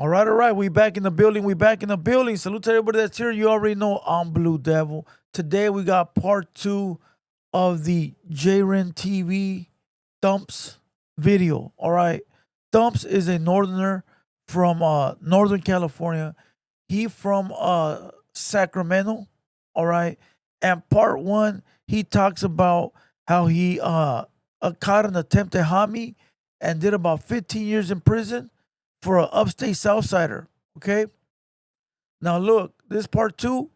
All right. We back in the building. We back in the building. Salute to everybody that's here. You already know I'm Blue Devil. Today we got part 2 of the JRen TV Thumpz video. All right. Thumpz is a northerner from Northern California. He from Sacramento. All right. And part 1, he talks about how he caught an attempted homie and did about 15 years in prison for an upstate Southsider. Okay. Now look, this part 2.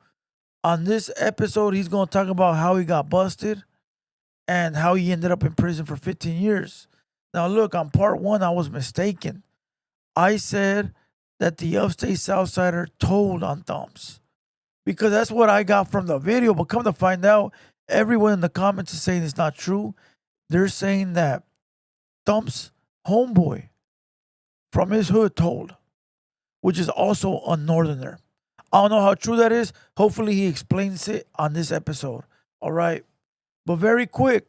On this episode, he's gonna talk about how he got busted and how he ended up in prison for 15 years. Now look, on part 1, I was mistaken. I said that the upstate Southsider told on Thumpz because that's what I got from the video. But come to find out, everyone in the comments is saying it's not true. They're saying that Thumpz homeboy from his hood told, which is also a northerner. I don't know how true that is. Hopefully he explains it on this episode. All right. But very quick,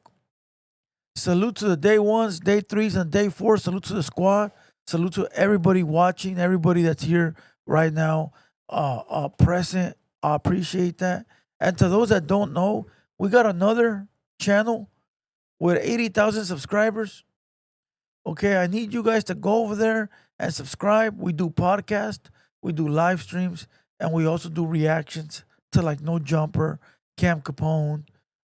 salute to the day 1s, day 3s, and day 4s. Salute to the squad. Salute to everybody watching, everybody that's here right now, present. I appreciate that. And to those that don't know, we got another channel with 80,000 subscribers. Okay, I need you guys to go over there and subscribe. We do podcasts, we do live streams, and we also do reactions to like No Jumper, Cam Capone,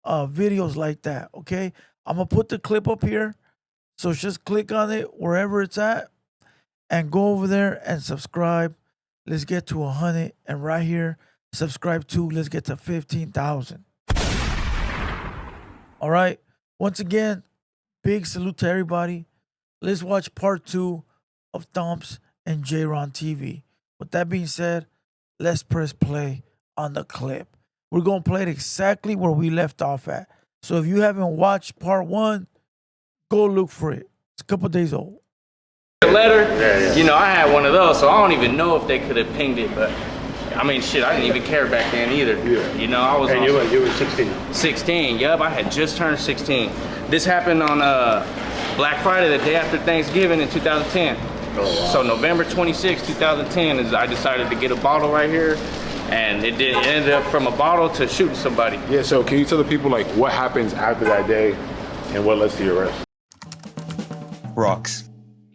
videos like that. Okay, I'm gonna put the clip up here, so just click on it wherever it's at, and go over there and subscribe. Let's get to 100, and right here, subscribe to. Let's get to 15,000. All right. Once again, big salute to everybody. Let's watch part 2 of Thumpz and JRen TV. With that being said, let's press play on the clip. We're going to play it exactly where we left off at. So if you haven't watched part 1, go look for it. It's a couple days old. Letter, you know, I had one of those, so I don't even know if they could have pinged it, but I mean, shit, I didn't even care back then either. Yeah. You know, I was. And you were 16. 16, yup, I had just turned 16. This happened on Black Friday, the day after Thanksgiving in 2010. Oh, wow. So November 26, 2010 is I decided to get a bottle right here, and it ended up from a bottle to shooting somebody. Yeah, so can you tell the people like what happens after that day and what led to your arrest? Rocks.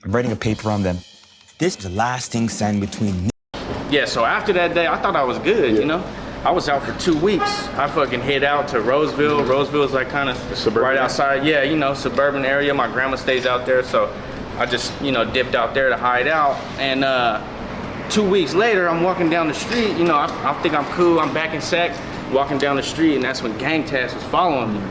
I'm writing a paper on them. This is the lasting sign between. Yeah, so after that day, I thought I was good, you know? I was out for 2 weeks. I fucking hid out to Roseville. Roseville's like kind of right outside. Yeah, you know, suburban area. My grandma stays out there, so I just, you know, dipped out there to hide out. And 2 weeks later, I'm walking down the street. You know, I think I'm cool. I'm back in Sac, walking down the street, and that's when Gang Task was following me.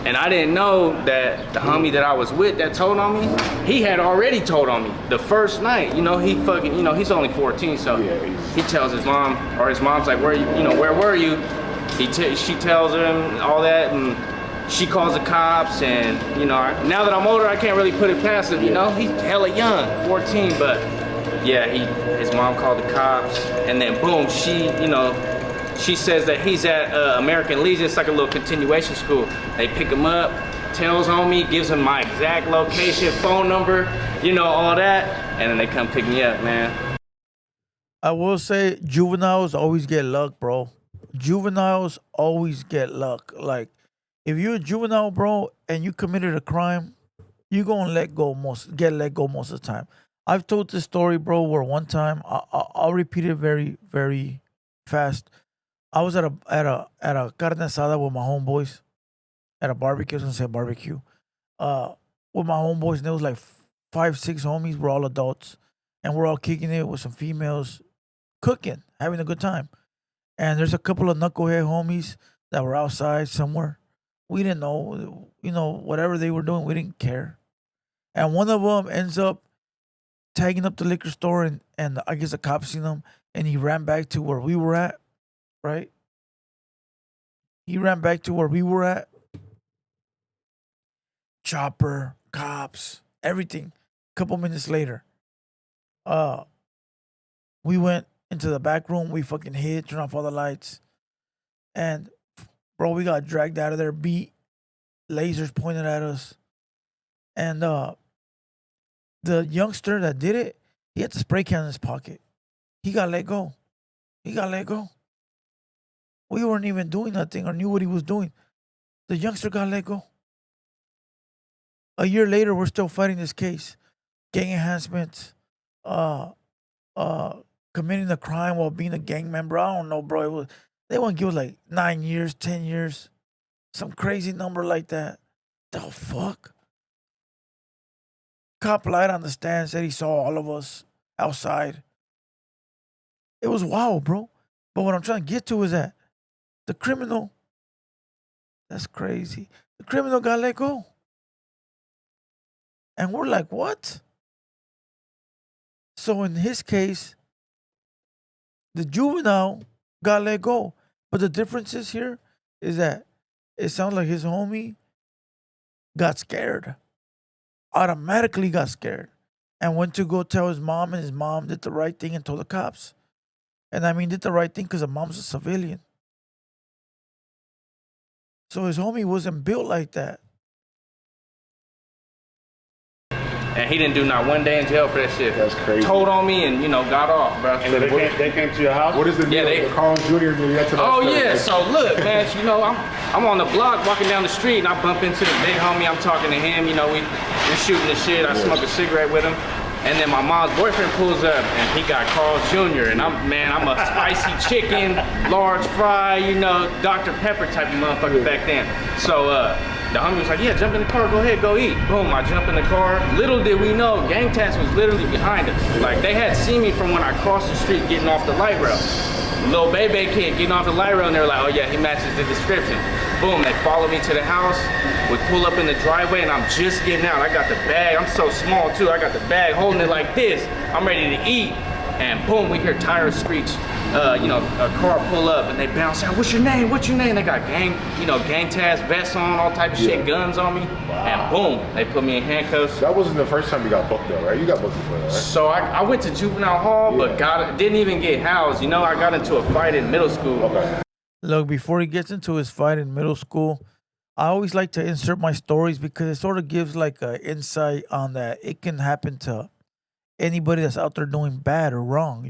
And I didn't know that the homie that I was with that told on me, he had already told on me the first night. You know, he fucking, you know, he's only 14, so he tells his mom, or his mom's like, where were you? She tells him all that, and she calls the cops. And you know, now that I'm older, I can't really put it past him. You know, he's hella young, 14, but yeah, his mom called the cops, and then boom, she says that he's at American Legion. It's like a little continuation school. They pick him up, tells on me, gives him my exact location, phone number, you know, all that, and then they come pick me up, man. I will say juveniles always get luck, bro. Juveniles always get luck. Like, if you're a juvenile, bro, and you committed a crime, you're gonna get let go most of the time. I've told this story, bro, where one time, I'll repeat it very, very fast. I was at a carne asada with my homeboys at a barbecue. I was gonna say barbecue. With my homeboys, and there was like 5, 6 homies. We're all adults, and we're all kicking it with some females, cooking, having a good time. And there's a couple of knucklehead homies that were outside somewhere. We didn't know, you know, whatever they were doing, we didn't care. And one of them ends up tagging up the liquor store, and I guess the cops seen him, and he ran back to where we were at. Right? He ran back to where we were at. Chopper, cops, everything. A couple minutes later, we went into the back room. We fucking hid, turned off all the lights. And, bro, we got dragged out of there, beat, lasers pointed at us. And the youngster that did it, he had the spray can in his pocket. he got let go. He got let go. We weren't even doing nothing or knew what he was doing. The youngster got let go. A year later, we're still fighting this case. Gang enhancements, uh, committing a crime while being a gang member. I don't know, bro. They want to give us like 9 years, 10 years, some crazy number like that. The fuck? Cop lied on the stand, said he saw all of us outside. It was wild, bro. But what I'm trying to get to is that the criminal, that's crazy. The criminal got let go. And we're like, what? So in his case, the juvenile got let go. But the difference is here is that it sounds like his homie got scared. Automatically got scared. And went to go tell his mom, and his mom did the right thing and told the cops. And I mean, did the right thing because the mom's a civilian. So his homie wasn't built like that. And he didn't do not one day in jail for that shit. That's crazy. Told on me and, got off, bro. And they came to your house? What is the deal? Yeah, Carl Jr. Oh, yeah. So, look, man, I'm on the block walking down the street, and I bump into the big homie. I'm talking to him. We're shooting the shit. I smoke a cigarette with him. And then my mom's boyfriend pulls up, and he got Carl Jr. And I'm a spicy chicken, large fry, Dr. Pepper type of motherfucker back then. So the homie was like, yeah, jump in the car, go ahead, go eat. Boom, I jump in the car. Little did we know, Gang Tats was literally behind us. Like, they had seen me from when I crossed the street getting off the light rail. Little baby kid getting off the light rail, and they're like, oh yeah, he matches the description. Boom, they follow me to the house. We pull up in the driveway, and I'm just getting out. I got the bag. I'm so small too. I got the bag holding it like this. I'm ready to eat, and boom, we hear tires screech. A car pull up, and they bounce out. What's your name? What's your name? They got gang tags, vests on, all type of shit, guns on me, and boom, they put me in handcuffs. That wasn't the first time you got booked though, right? You got booked before that, right? So I went to juvenile hall, but didn't even get housed. I got into a fight in middle school. Okay. Look, before he gets into his fight in middle school, I always like to insert my stories because it sort of gives like an insight on that it can happen to anybody that's out there doing bad or wrong,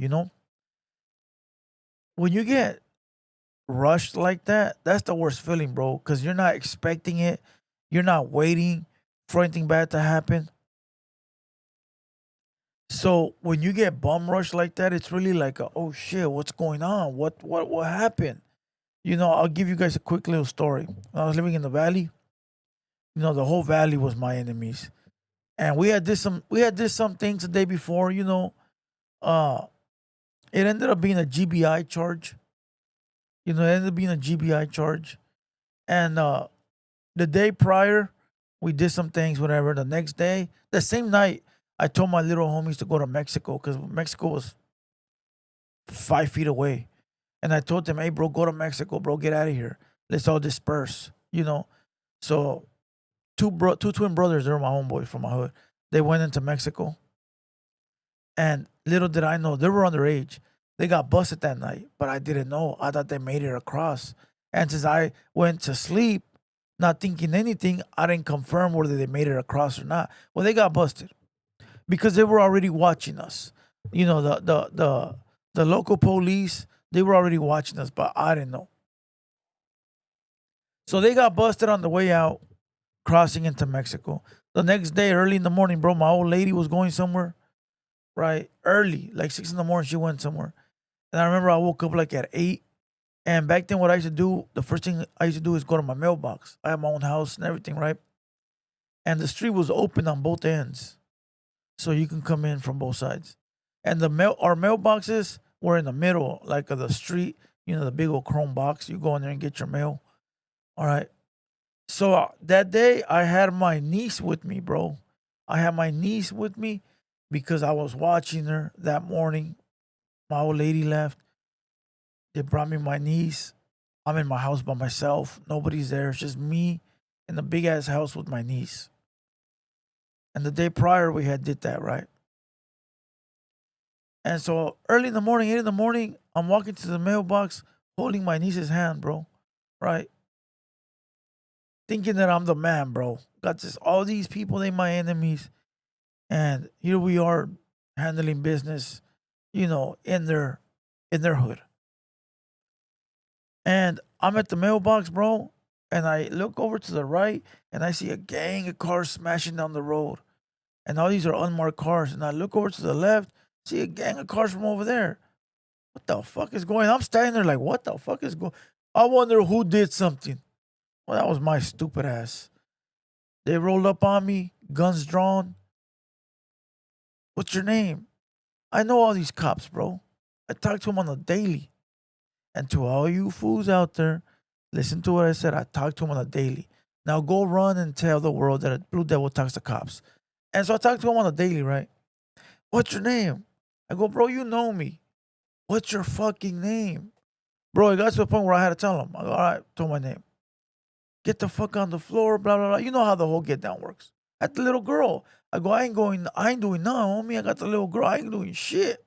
When you get rushed like that, that's the worst feeling, bro, because you're not expecting it. You're not waiting for anything bad to happen. So when you get bum rushed like that, it's really like, oh shit, what's going on? What happened? I'll give you guys a quick little story. When I was living in the valley, the whole valley was my enemies. And we had this some things the day before, it ended up being a GBI charge. It ended up being a GBI charge. And the day prior, we did some things, whatever. The next day, the same night, I told my little homies to go to Mexico because Mexico was 5 feet away. And I told them, hey, bro, go to Mexico, bro, get out of here. Let's all disperse, So two twin brothers, they were my homeboys from my hood. They went into Mexico. And little did I know, they were underage. They got busted that night, but I didn't know. I thought they made it across. And since I went to sleep, not thinking anything, I didn't confirm whether they made it across or not. Well, they got busted because they were already watching us. The local police, they were already watching us, but I didn't know. So they got busted on the way out, crossing into Mexico. The next day, early in the morning, bro, my old lady was going somewhere, right? Early, like 6 in the morning, she went somewhere. And I remember I woke up like at 8. And back then, what I used to do, the first thing I used to do is go to my mailbox. I have my own house and everything, right? And the street was open on both ends. So you can come in from both sides. And our mailboxes were in the middle, like of the street, the big old chrome box. You go in there and get your mail. All right. So that day, I had my niece with me, bro. I had my niece with me because I was watching her that morning. My old lady left. They brought me my niece. I'm in my house by myself. Nobody's there. It's just me in the big ass house with my niece. And the day prior, we had did that, right? And so early in the morning, 8 in the morning, I'm walking to the mailbox holding my niece's hand, bro. Right? Thinking that I'm the man, bro. Got all these people, they my enemies. And here we are handling business. you know, in their hood. And I'm at the mailbox, bro, and I look over to the right and I see a gang of cars smashing down the road. And all these are unmarked cars. And I look over to the left, see a gang of cars from over there. What the fuck is going on? I'm standing there like, what the fuck is going on? I wonder who did something. Well, that was my stupid ass. They rolled up on me, guns drawn. What's your name? I know all these cops, bro. I talk to them on a daily. And to all you fools out there, listen to what I said. I talk to them on a daily. Now go run and tell the world that a Blue Devil talks to cops. And so I talk to him on a daily, right? What's your name? I go, bro, you know me. What's your fucking name? Bro, it got to the point where I had to tell him. I go, all right, told my name. Get the fuck on the floor, blah, blah, blah. You know how the whole get down works. At the little girl. I go, I ain't doing nothing, homie. I got the little girl. I ain't doing shit.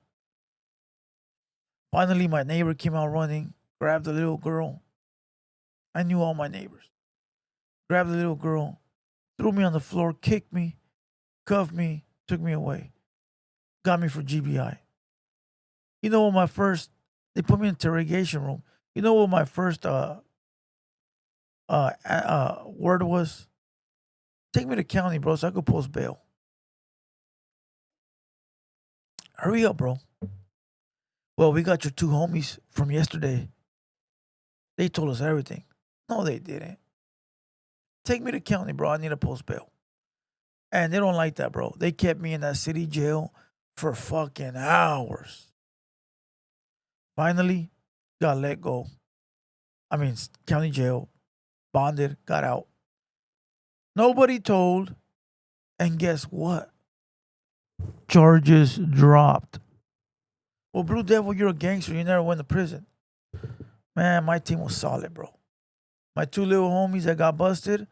Finally, my neighbor came out running, grabbed the little girl. I knew all my neighbors. Grabbed the little girl, threw me on the floor, kicked me, cuffed me, took me away. Got me for GBI. You know what they put me in interrogation room. You know what my first word was? Take me to county, bro, so I could post bail. Hurry up, bro. Well, we got your two homies from yesterday. They told us everything. No, they didn't. Take me to county, bro. I need a post bail. And they don't like that, bro. They kept me in that city jail for fucking hours. Finally, got let go. I mean, county jail, bonded, got out. Nobody told. And guess what? Charges dropped. Well, Blue Devil, you're a gangster. You never went to prison. Man, my team was solid, bro. My two little homies that got busted,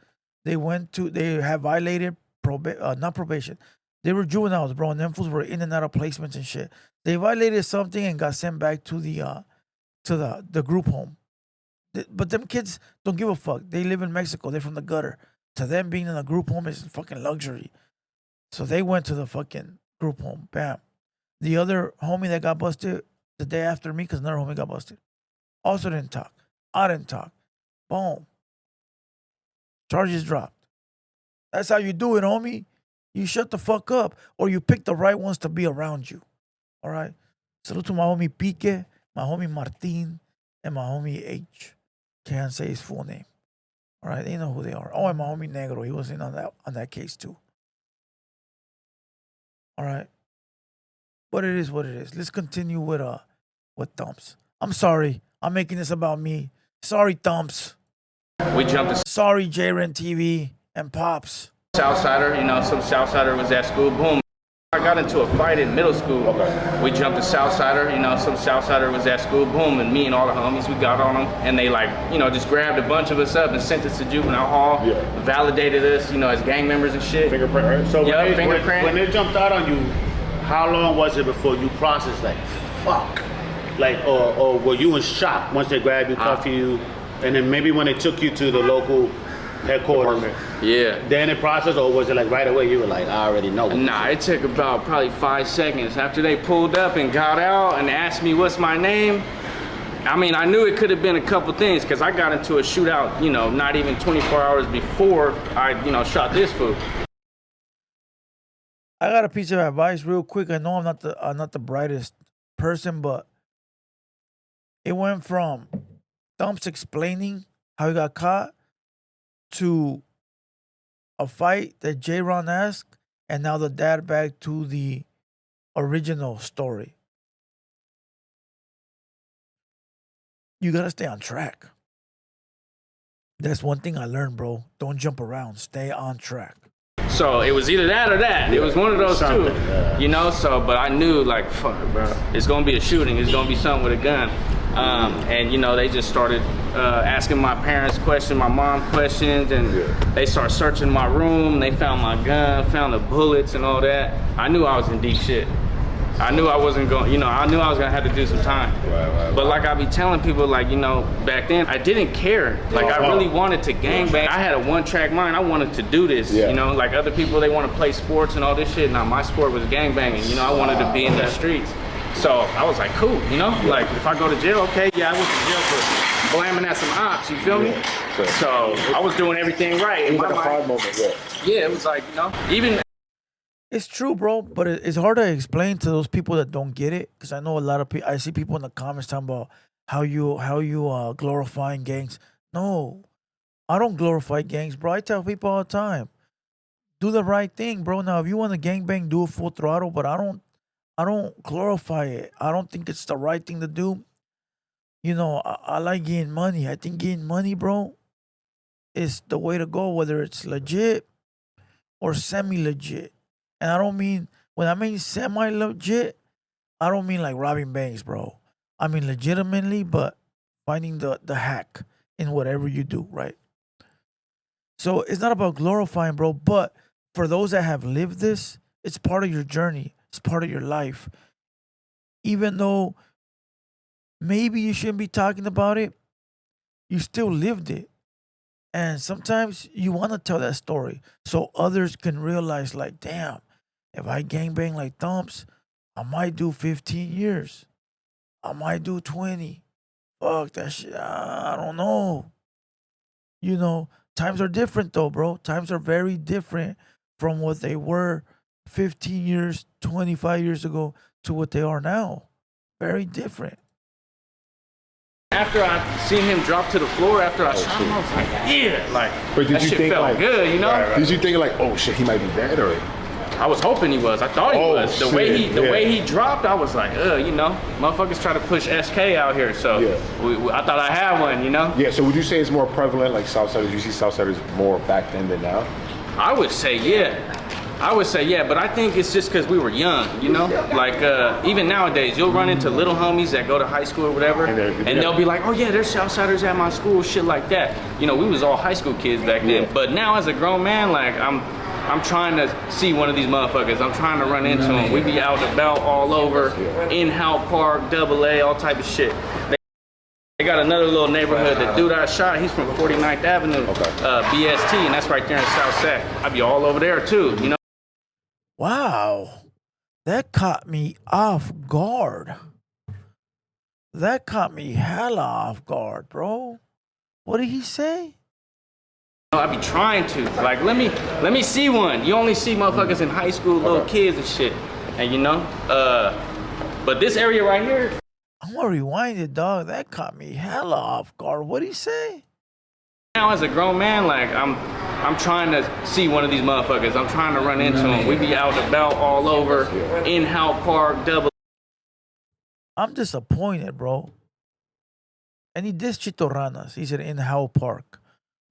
they have violated not probation. They were juveniles, bro, and them fools were in and out of placements and shit. They violated something and got sent back to the group home. But them kids don't give a fuck. They live in Mexico. They're from the gutter. To them, being in a group home is fucking luxury. So they went to the fucking group home. Bam. The other homie that got busted the day after me, because another homie got busted, also didn't talk. I didn't talk. Boom. Charges dropped. That's how you do it, homie. You shut the fuck up, or you pick the right ones to be around you. All right? Salute to my homie Pique, my homie Martin, and my homie H. Can't say his full name. All right? They know who they are. Oh, and my homie Negro. He was in on that case, too. All right? But it is what it is. Let's continue with Thumpz. I'm sorry. I'm making this about me. Sorry, Thumpz. We jumped to Sorry, JREN TV and Pops. Southsider, you know, some Southsider was at school. Boom. I got into a fight in middle school. Okay. We jumped to Southsider, you know, some Southsider was at school. Boom. And me and all the homies, we got on them. And they just grabbed a bunch of us up and sent us to juvenile hall. Yeah. Validated us, you know, as gang members and shit. Fingerprint, right? So when they jumped out on you, how long was it before you processed like, fuck? Like, or were you in shock once they grabbed you, cuffed you, and then maybe when they took you to the local headquarters? Yeah. Then it processed, or was it like right away you were like, I already know? Nah, it took about probably 5 seconds. After they pulled up and got out and asked me what's my name, I mean, I knew it could have been a couple things because I got into a shootout, you know, not even 24 hours before I, you know, shot this fool. I got a piece of advice real quick. I know I'm not the brightest person, but it went from Thumpz explaining how he got caught to a fight that J-Ron asked, and now the dad back to the original story. You gotta stay on track. That's one thing I learned, bro. Don't jump around. Stay on track. So it was either that or that. It was one of those two, you know. So, but I knew, like, fuck, bro, it's gonna be a shooting. It's gonna be something with a gun. And you know, they just started asking my parents questions, my mom questions, and they started searching my room. They found my gun, found the bullets and all that. I knew I was in deep shit. I knew I wasn't going, you know, I knew I was gonna have to do some time. But like I be telling people, like, you know, back then I didn't care. Like I really wanted to gangbang. I had a one-track mind. I wanted to do this. You know, like other people, they want to play sports and all this shit. Now my sport was gangbanging. You know, I wanted to be in the streets. So I was like, cool, you know? Like, if I go to jail, okay, yeah, I went to jail for blamming at some ops, you feel me? So I was doing everything right. It was like a proud moment, Yeah, it was like, you know, even... It's true, bro, but it's hard to explain to those people that don't get it. Because I know a lot of people. I see people in the comments talking about how you glorifying gangs. No, I don't glorify gangs, bro. I tell people all the time, do the right thing, bro. Now, if you want to gangbang, do it full throttle. But I don't glorify it. I don't think it's the right thing to do. You know, I like getting money. I think getting money, bro, is the way to go. Whether it's legit or semi-legit. And I don't mean, when I mean semi-legit, I don't mean like robbing banks, bro. I mean legitimately, but finding the hack in whatever you do, right? So it's not about glorifying, bro, but for those that have lived this, it's part of your journey. It's part of your life. Even though maybe you shouldn't be talking about it, you still lived it. And sometimes you want to tell that story so others can realize, like, damn, if I gangbang like Thumpz, I might do 15 years. I might do 20. Fuck that shit. I don't know. You know, times are different though, bro. Times are very different from what they were 15 years, 25 years ago to what they are now. Very different. After I seen him drop to the floor, after I shot him, I was like, yeah, like, But did that you shit think felt like, good, you know? Did you think like, oh shit, he might be dead, or? I was hoping he was. I thought he Oh, was. The shit, way he dropped, I was like, you know, motherfuckers try to push SK out here, so I thought I had one, you know? Yeah, so would you say it's more prevalent, like Southsiders? You see Southsiders more back then than now? I would say yeah. I would say yeah, but I think it's just because we were young, you know? Like, even nowadays, you'll run into little homies that go to high school or whatever, and they'll be like, oh yeah, there's Southsiders at my school, shit like that. You know, we was all high school kids back then, but now as a grown man, like, I'm trying to see one of these motherfuckers. I'm trying to run into them. We be out and about all over, in Howell Park, AA, all type of shit. They got another little neighborhood. The dude I shot, he's from 49th Avenue, BST, and that's right there in South Sac. I be all over there too, you know? Wow. That caught me off guard. That caught me hella off guard, bro. What did he say? I be trying to, like, let me see one. You only see motherfuckers in high school, little kids and shit. And you know, but this area right here. I'm gonna rewind it, dog. That caught me hella off guard. What'd he say? Now as a grown man, like, I'm trying to see one of these motherfuckers. I'm trying to run into them. We be out and about all over, in Howell Park, AA. I'm disappointed, bro. And he dissed Chito Ranas. He said in Howell Park.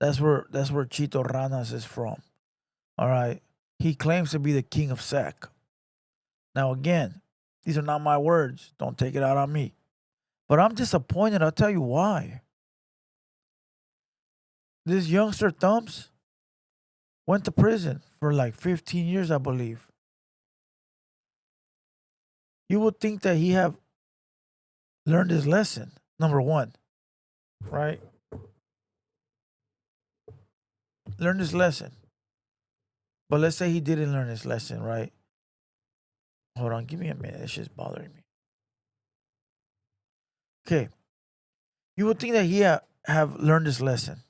That's where Chito Ranas is from. All right. He claims to be the king of Sac. Now again, these are not my words. Don't take it out on me. But I'm disappointed. I'll tell you why. This youngster Thumpz went to prison for like 15 years, I believe. You would think that he have learned his lesson, number one, right? Learned his lesson. But let's say he didn't learn his lesson, right? Hold on, give me a minute. This shit's bothering me. Okay. You would think that he have learned his lesson.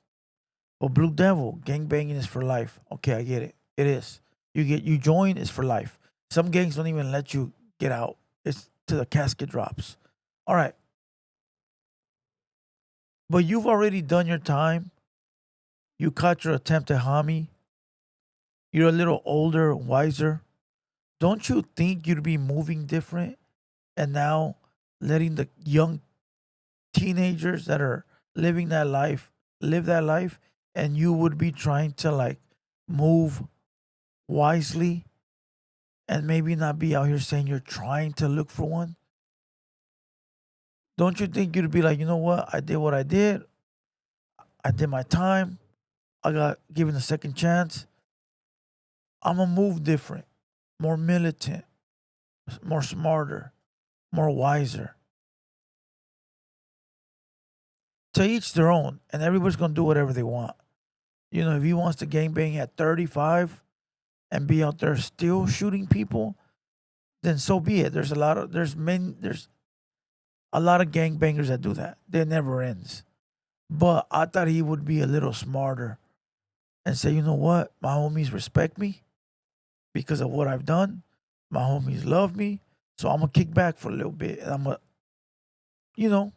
But Blue Devil, gangbanging is for life. Okay, I get it. It is. You join, it's for life. Some gangs don't even let you get out. It's till the casket drops. All right. But you've already done your time. You caught your attempted homie. You're a little older, wiser. Don't you think you'd be moving different? And now letting the young teenagers that are living that life live that life, and you would be trying to like move wisely and maybe not be out here saying you're trying to look for one? Don't you think you'd be like, you know what? I did what I did. I did my time. I got given a second chance. I'm going to move different, more militant, more smarter, more wiser. To each their own, and everybody's going to do whatever they want. You know, if he wants to gangbang at 35 and be out there still shooting people, then so be it. There's a lot of gangbangers that do that. It never ends. But I thought he would be a little smarter and say, you know what? My homies respect me because of what I've done. My homies love me. So I'm going to kick back for a little bit. And I'm going to, you know,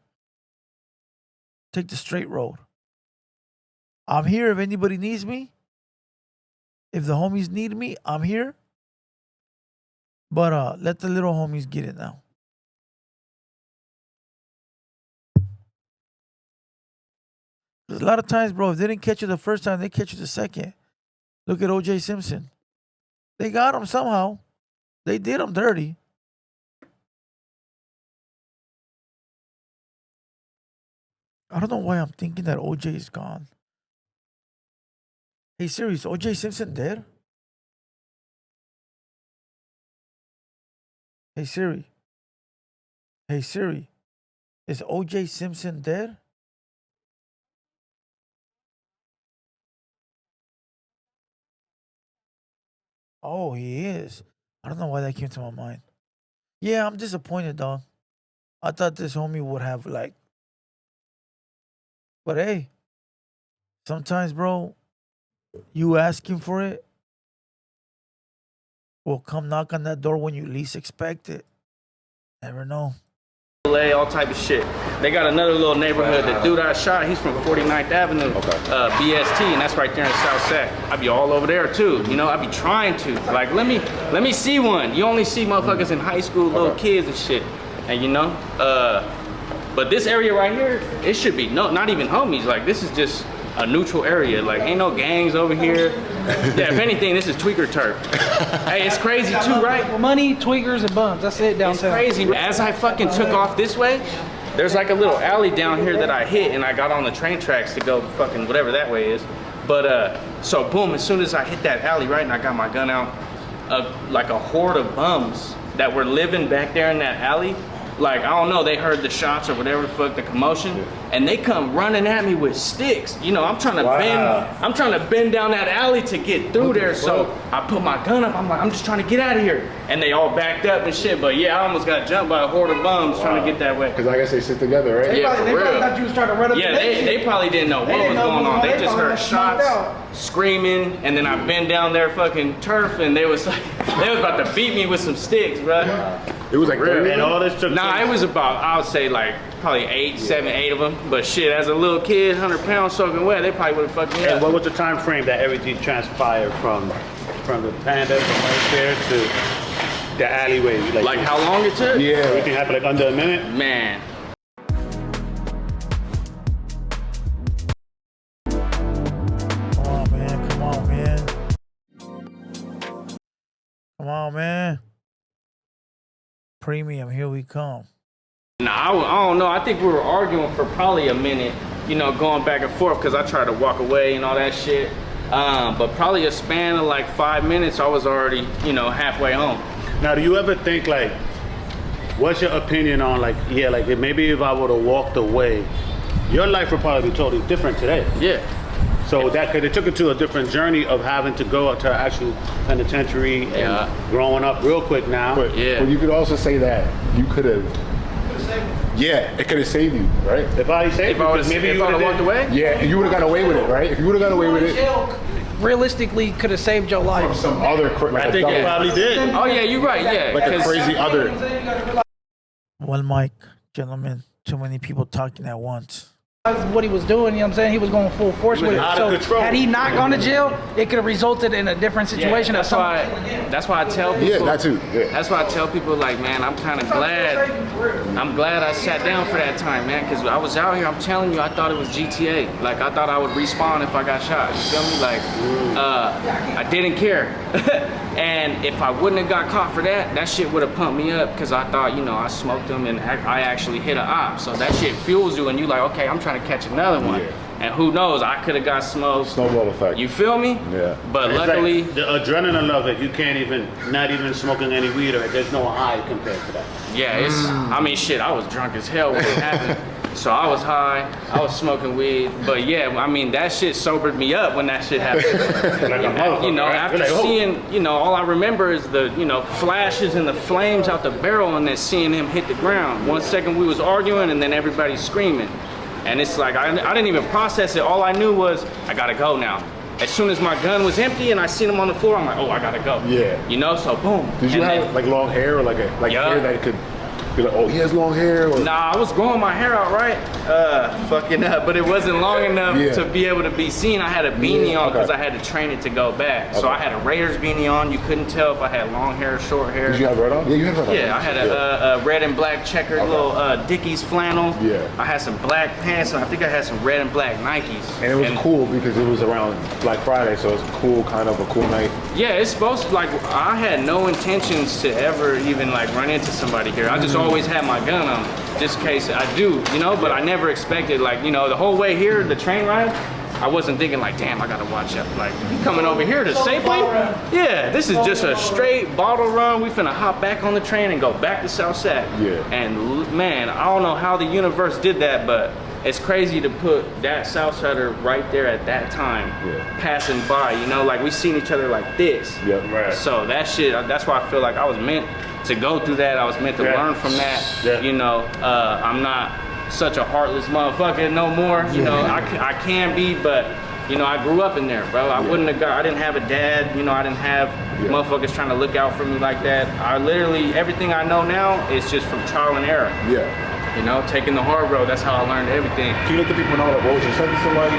take the straight road. I'm here if anybody needs me. If the homies need me, I'm here. But let the little homies get it now. There's a lot of times, bro, if they didn't catch you the first time, they catch you the second. Look at O.J. Simpson. They got him somehow. They did him dirty. I don't know why I'm thinking that O.J. is gone. Hey, Siri, is O.J. Simpson dead? Hey, Siri. Hey, Siri. Is O.J. Simpson dead? Oh, he is. I don't know why that came to my mind. Yeah, I'm disappointed, dog. I thought this homie would have, like... But hey, sometimes, bro, you asking for it will come knock on that door when you least expect it. Never know. LA, all type of shit. They got another little neighborhood. The dude I shot, he's from 49th Avenue, BST, and that's right there in South Sac. I be all over there too. You know, I be trying to. Like, let me see one. You only see motherfuckers in high school, little kids and shit. And you know, but this area right here, it should be not even homies. Like, this is just a neutral area. Like, ain't no gangs over here. Yeah, if anything, this is tweaker turf. Hey, it's crazy too, right? Money, tweakers, and bums. That's it downtown. It's crazy. As I fucking took off this way, there's like a little alley down here that I hit, and I got on the train tracks to go fucking whatever that way is. But so boom, as soon as I hit that alley, right, and I got my gun out, like a horde of bums that were living back there in that alley. Like, I don't know, they heard the shots or whatever the fuck, the commotion, and they come running at me with sticks. You know, I'm trying to bend down that alley to get through there. So I put my gun up. I'm like, I'm just trying to get out of here. And they all backed up and shit. But yeah, I almost got jumped by a horde of bums trying to get that way. Because I guess they sit together, right? Yeah, for They real. probably thought you was trying to run up Yeah, the they probably didn't know what was going on. They just heard shots, screaming, and then I bent down their fucking turf, and they was about to beat me with some sticks, bro. It was like And all this took Nah, it was about, I would say like probably 7, 8 of them. But shit, as a little kid, 100 pounds soaking wet, they probably would have fucked me And up. what was the time frame that everything transpired from the panda from right there to the alleyway? Like how long it took? Yeah. Everything happened like under a minute? Man. Come on, man. Come on, man. Come on, man. Premium, here we come. Nah, I don't know. I think we were arguing for probably a minute, you know, going back and forth because I tried to walk away and all that shit. But probably a span of like 5 minutes, I was already, you know, halfway home. Now, do you ever think like, what's your opinion on like, yeah, like maybe if I would have walked away, your life would probably be totally different today. Yeah. So that could, it took it to a different journey of having to go to actual penitentiary and growing up real quick now. But you could also say that you could have. Yeah, it could have saved you, right? If I saved you, If I would have walked away? Yeah, and you would have got away with it, right? If you would have got away with it. Realistically, could have saved your life. From some other, like I think you probably did. Oh yeah, you're right. Yeah. like a 'cause- crazy other. One mic, gentlemen. Too many people talking at once. What he was doing, you know what I'm saying? He was going full force He was with it. out of So control. had he not gone to jail, it could have resulted in a different situation. That's why I tell people. Yeah, that too. Yeah. That's why I tell people, like, man, I'm kind of glad. I'm glad I sat down for that time, man, because I was out here. I'm telling you, I thought it was GTA. Like, I thought I would respawn if I got shot. You feel me? Like, I didn't care. And if I wouldn't have got caught for that, that shit would have pumped me up because I thought, you know, I smoked them and I actually hit an op. So that shit fuels you and you like, okay, I'm trying to catch another one. Yeah. And who knows, I could have got smoked. Snowball effect. You feel me? Yeah. But It's luckily, like the adrenaline of it, you can't even, not even smoking any weed or there's no high compared to that. yeah, it's, I mean, shit, I was drunk as hell when it happened. So I was high, I was smoking weed, but yeah, I mean, that shit sobered me up when that shit happened. Like a motherfucker, You know, right? after You're like, oh. seeing, you know, all I remember is the, you know, flashes and the flames out the barrel and then seeing him hit the ground. 1 second we was arguing and then everybody screaming. And it's like, I didn't even process it. All I knew was, I gotta go now. As soon as my gun was empty and I seen him on the floor, I'm like, oh, I gotta go. Yeah. You know, so boom. Did you And have then- like long hair or like Yeah. hair that could be like, oh, he has long hair? Or? Nah, I was growing my hair out right, fucking up, but it wasn't long enough Yeah. to be able to be seen. I had a beanie on because I had to train it to go back. So I had a Raiders beanie on. You couldn't tell if I had long hair or short hair. Did you have red on? Yeah, you had red on. Yeah, I had a red and black checkered little Dickies flannel. Yeah. I had some black pants, and I think I had some red and black Nikes. And it was cool because it was around Black Friday, so it's cool, kind of a cool night. Yeah, it's supposed to, like, I had no intentions to ever even like run into somebody here. I just always had my gun on, just in case I do, you know, but I never expected, like, you know, the whole way here, the train ride, I wasn't thinking like, damn, I gotta watch out. Like, you coming over here to Safely? Yeah, this is just a straight bottle run. We finna hop back on the train and go back to South Sac. Yeah. And man, I don't know how the universe did that, but it's crazy to put that Southsider right there at that time, passing by, you know, like we seen each other like this. Yep. Right. So that shit, that's why I feel like I was meant to go through that. I was meant to learn from that. Yeah. You know, I'm not such a heartless motherfucker no more. You know, I can be, but you know, I grew up in there, bro. I wouldn't have got, I didn't have a dad, you know, I didn't have motherfuckers trying to look out for me like that. I literally, everything I know now is just from trial and error. Yeah. You know, taking the hard road, that's how I learned everything. Can you let the people know, like, what was your sentence like?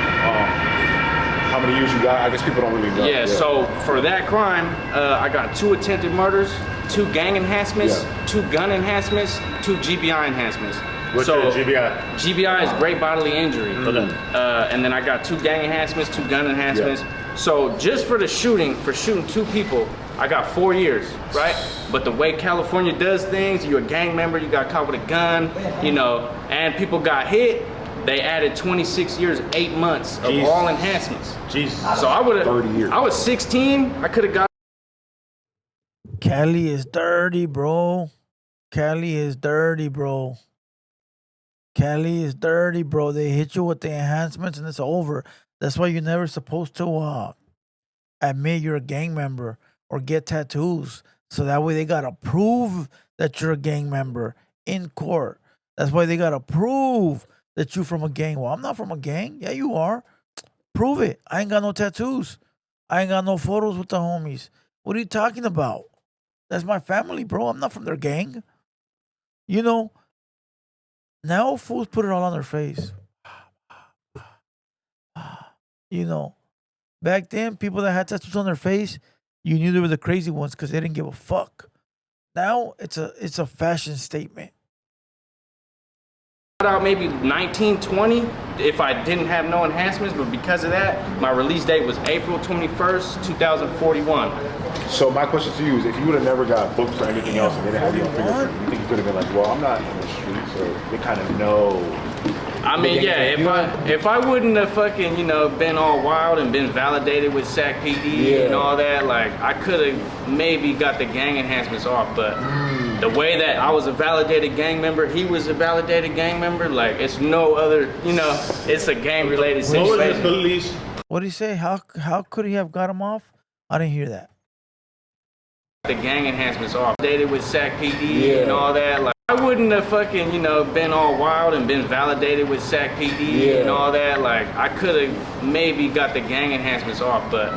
How many years you got? I guess people don't really know. Yeah, so for that crime, I got 2 attempted murders, 2 gang enhancements, 2 gun enhancements, 2 GBI enhancements. What's so your GBI? GBI is great bodily injury. And then I got 2 gang enhancements, 2 gun enhancements. So just for the shooting, for shooting 2 people, I got 4 years, right? But the way California does things, you're a gang member, you got caught with a gun, you know, and people got hit, they added 26 years, 8 months of all enhancements. Jesus. So I would have, 30 years. I was 16, I could have got. Cali is dirty, bro. Cali is dirty, bro. Cali is dirty, bro. They hit you with the enhancements and it's over. That's why you're never supposed to admit you're a gang member or get tattoos. So that way they gotta prove that you're a gang member in court. That's why they gotta prove that you from a gang. Well, I'm not from a gang. Yeah, you are. Prove it. I ain't got no tattoos. I ain't got no photos with the homies. What are you talking about? That's my family, bro. I'm not from their gang. You know, now fools put it all on their face. You know, back then, people that had tattoos on their face, you knew they were the crazy ones because they didn't give a fuck. Now it's a fashion statement. Out maybe 19, 20 if I didn't have no enhancements, but because of that, my release date was April 21st, 2041. So my question to you is, if you would have never got booked or anything else and they didn't have your fingerprint, you think you could have been like, well, I'm not in the streets, or they kind of know? I mean, yeah, if I wouldn't have fucking, you know, been all wild and been validated with SAC PD and all that, like, I could have maybe got the gang enhancements off, but the way that I was a validated gang member, he was a validated gang member, like, it's no other, you know, it's a gang-related situation. What was the police? What did he say? How could he have got him off? I didn't hear that. The gang enhancements off. Dated with SAC PD and all that, like, I wouldn't have fucking, you know, been all wild and been validated with SAC PD and all that. Like, I could have maybe got the gang enhancements off, but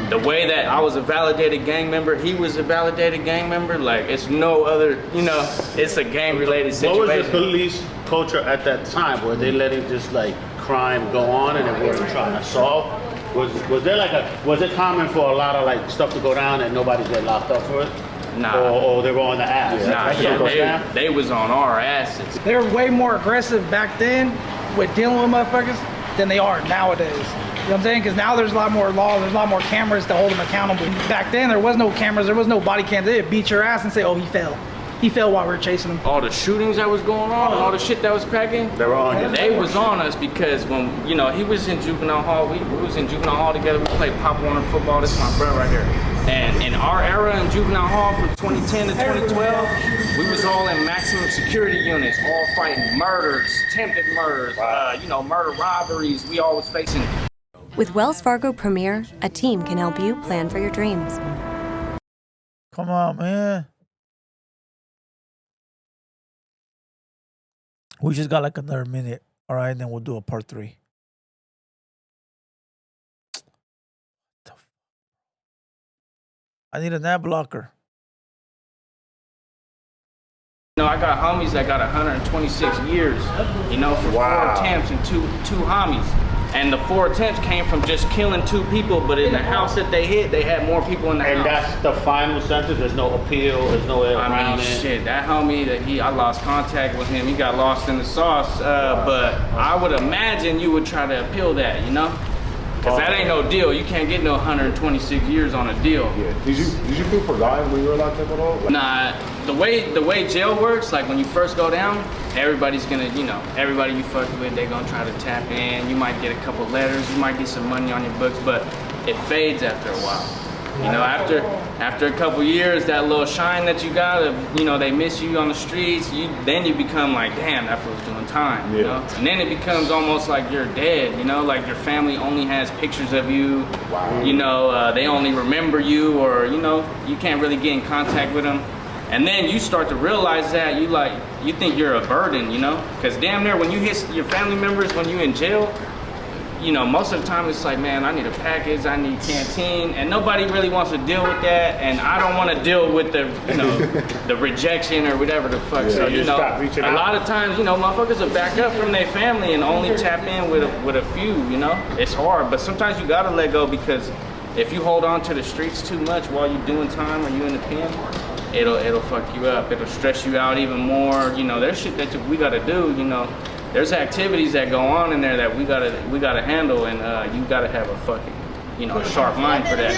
the way that I was a validated gang member, he was a validated gang member, like, it's no other, you know, it's a gang-related situation. What was the police culture at that time? Were they letting just like crime go on and they weren't trying to solve? Was there like was it common for a lot of like stuff to go down and nobody get locked up for it? Nah. Or they were on the ass? Nah, they was on our asses. They were way more aggressive back then with dealing with motherfuckers than they are nowadays. You know what I'm saying? Because now there's a lot more law, there's a lot more cameras to hold them accountable. Back then, there was no cameras, there was no body cams. They'd beat your ass and say, oh, he fell. He fell while we were chasing him. All the shootings that was going on and all the shit that was cracking, They were on you. they was on us because when, you know, he was in juvenile hall, we was in juvenile hall together, we played Pop Warner football. This is my brother right here. And in our era in juvenile hall from 2010 to 2012, we was all in maximum security units, all fighting murders, attempted murders, murder robberies. We all was facing. With Wells Fargo Premier, a team can help you plan for your dreams. Come on, man. We just got like another minute. All right, and then we'll do a part 3. I need an ad blocker. I got homies that got 126 years, for 4 attempts and two homies. And the 4 attempts came from just killing 2 people, but in the house that they hit, they had more people in the house. And that's the final sentence. There's no appeal. There's no way around it. Shit, that homie I lost contact with him. He got lost in the sauce. But I would imagine you would try to appeal that, Because that ain't no deal. You can't get no 126 years on a deal. Yeah. Did you feel forgotten when you were locked up at all? Nah, the way jail works, like when you first go down, everybody's gonna, everybody you fucked with, they're gonna try to tap in. You might get a couple letters, you might get some money on your books, but it fades after a while. After a couple years, that little shine that you got of, they miss you on the streets, then you become like, damn, that fool's doing time, And then it becomes almost like you're dead, like your family only has pictures of you, they only remember you, or, you can't really get in contact with them. And then you start to realize that you think you're a burden, Because damn near when you hit your family members when you're in jail, most of the time it's like, man, I need a package, I need canteen, and nobody really wants to deal with that, and I don't want to deal with the, the rejection or whatever the fuck. So, a lot of times, motherfuckers will back up from their family and only tap in with a few, It's hard, but sometimes you gotta let go, because if you hold on to the streets too much while you're doing time or you in the pen, it'll fuck you up. It'll stress you out even more. There's shit that we gotta do. There's activities that go on in there that we gotta handle, and you gotta have a fucking, sharp mind for that.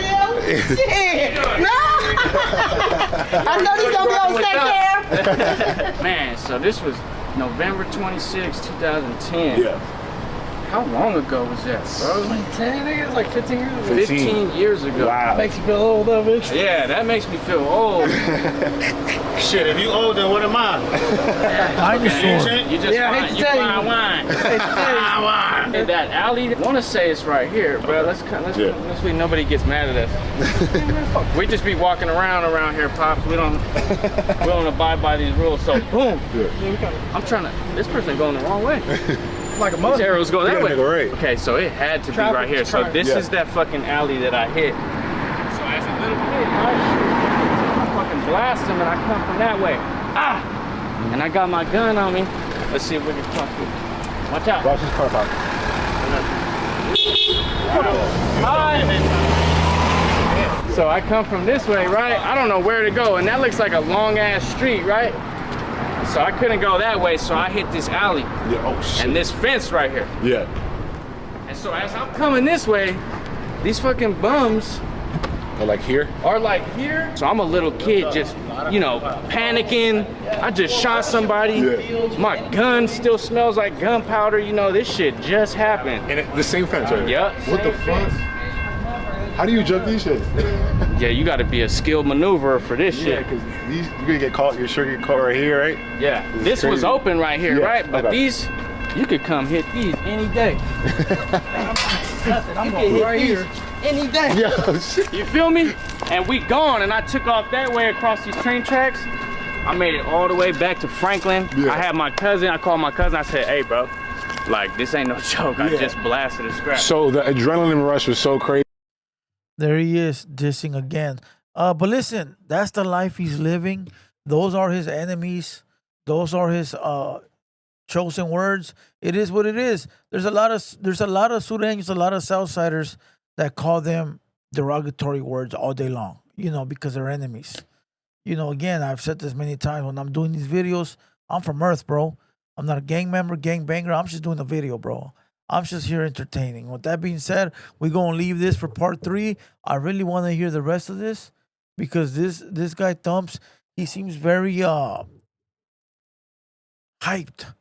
Shit! No! I know this gonna be on set cam. Man, so this was November 26, 2010. Yeah. How long ago was that, bro? 2010, nigga? It's like 15 years ago. 15 years ago. Wow. Makes you feel old, though, bitch. Yeah, that makes me feel old. Shit, if you old, then what am I? Dinosaur. You just Yeah, I hate fine. to You tell you. fine wine. In that alley, I want to say it's right here, bro. Let's be nobody gets mad at us. We just be walking around here, pops. We don't abide by these rules. So boom. Yeah. I'm trying to. This person going the wrong way. Like a This mother. arrow's going that way. Go right. Okay, so it had to be Traffic right here. So is this is that fucking alley that I hit. So as a little kid, I fucking blast him and I come from that way. Ah! And I got my gun on me. Let's see if we can talk to him. Watch out. Watch this car pop. Hi. So I come from this way, right? I don't know where to go, and that looks like a long ass street, right? So I couldn't go that way, so I hit this alley. Yeah. Oh shit. And this fence right here. Yeah. And so as I'm coming this way, these fucking bums Or like here. are like here. So I'm a little kid just, panicking. I just shot somebody. Yeah. My gun still smells like gunpowder. This shit just happened. And the same fence, right? Yup. What the fuck? How do you jump these shits? Yeah, you gotta be a skilled maneuverer for this Yeah, shit. because you're gonna get caught. You're sure you get caught right here, right? Yeah, this was crazy. open right here, Yeah, right? But okay. these, you could come hit these any day. I'm going right here. Any day. Yo, shit. You feel me? And we gone, and I took off that way across these train tracks. I made it all the way back to Franklin. Yeah. I had my cousin, I called my cousin, I said, hey bro, like this ain't no joke. I Yeah. just blasted a scrap. So the adrenaline rush was so crazy. There he is, dissing again. But listen, that's the life he's living. Those are his enemies. Those are his chosen words. It is what it is. There's a lot of Sureños, a lot of Southsiders that call them derogatory words all day long, because they're enemies. Again, I've said this many times when I'm doing these videos, I'm from Earth, bro. I'm not a gang member, gang banger. I'm just doing a video, bro. I'm just here entertaining. With that being said, we're going to leave this for part 3. I really want to hear the rest of this because this guy, Thumpz, he seems very hyped.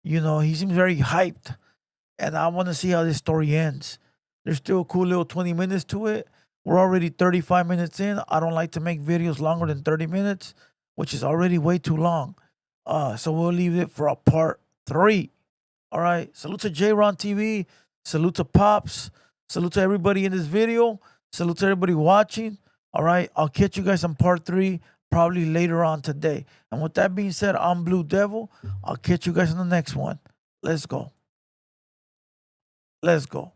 He seems very hyped. And I want to see how this story ends. There's still a cool little 20 minutes to it. We're already 35 minutes in. I don't like to make videos longer than 30 minutes, which is already way too long. So we'll leave it for a part 3. All right. Salute to J-Ron TV. Salute to Pops. Salute to everybody in this video. Salute to everybody watching. All right. I'll catch you guys on part 3 probably later on today. And with that being said, I'm Blue Devil. I'll catch you guys in the next one. Let's go. Let's go.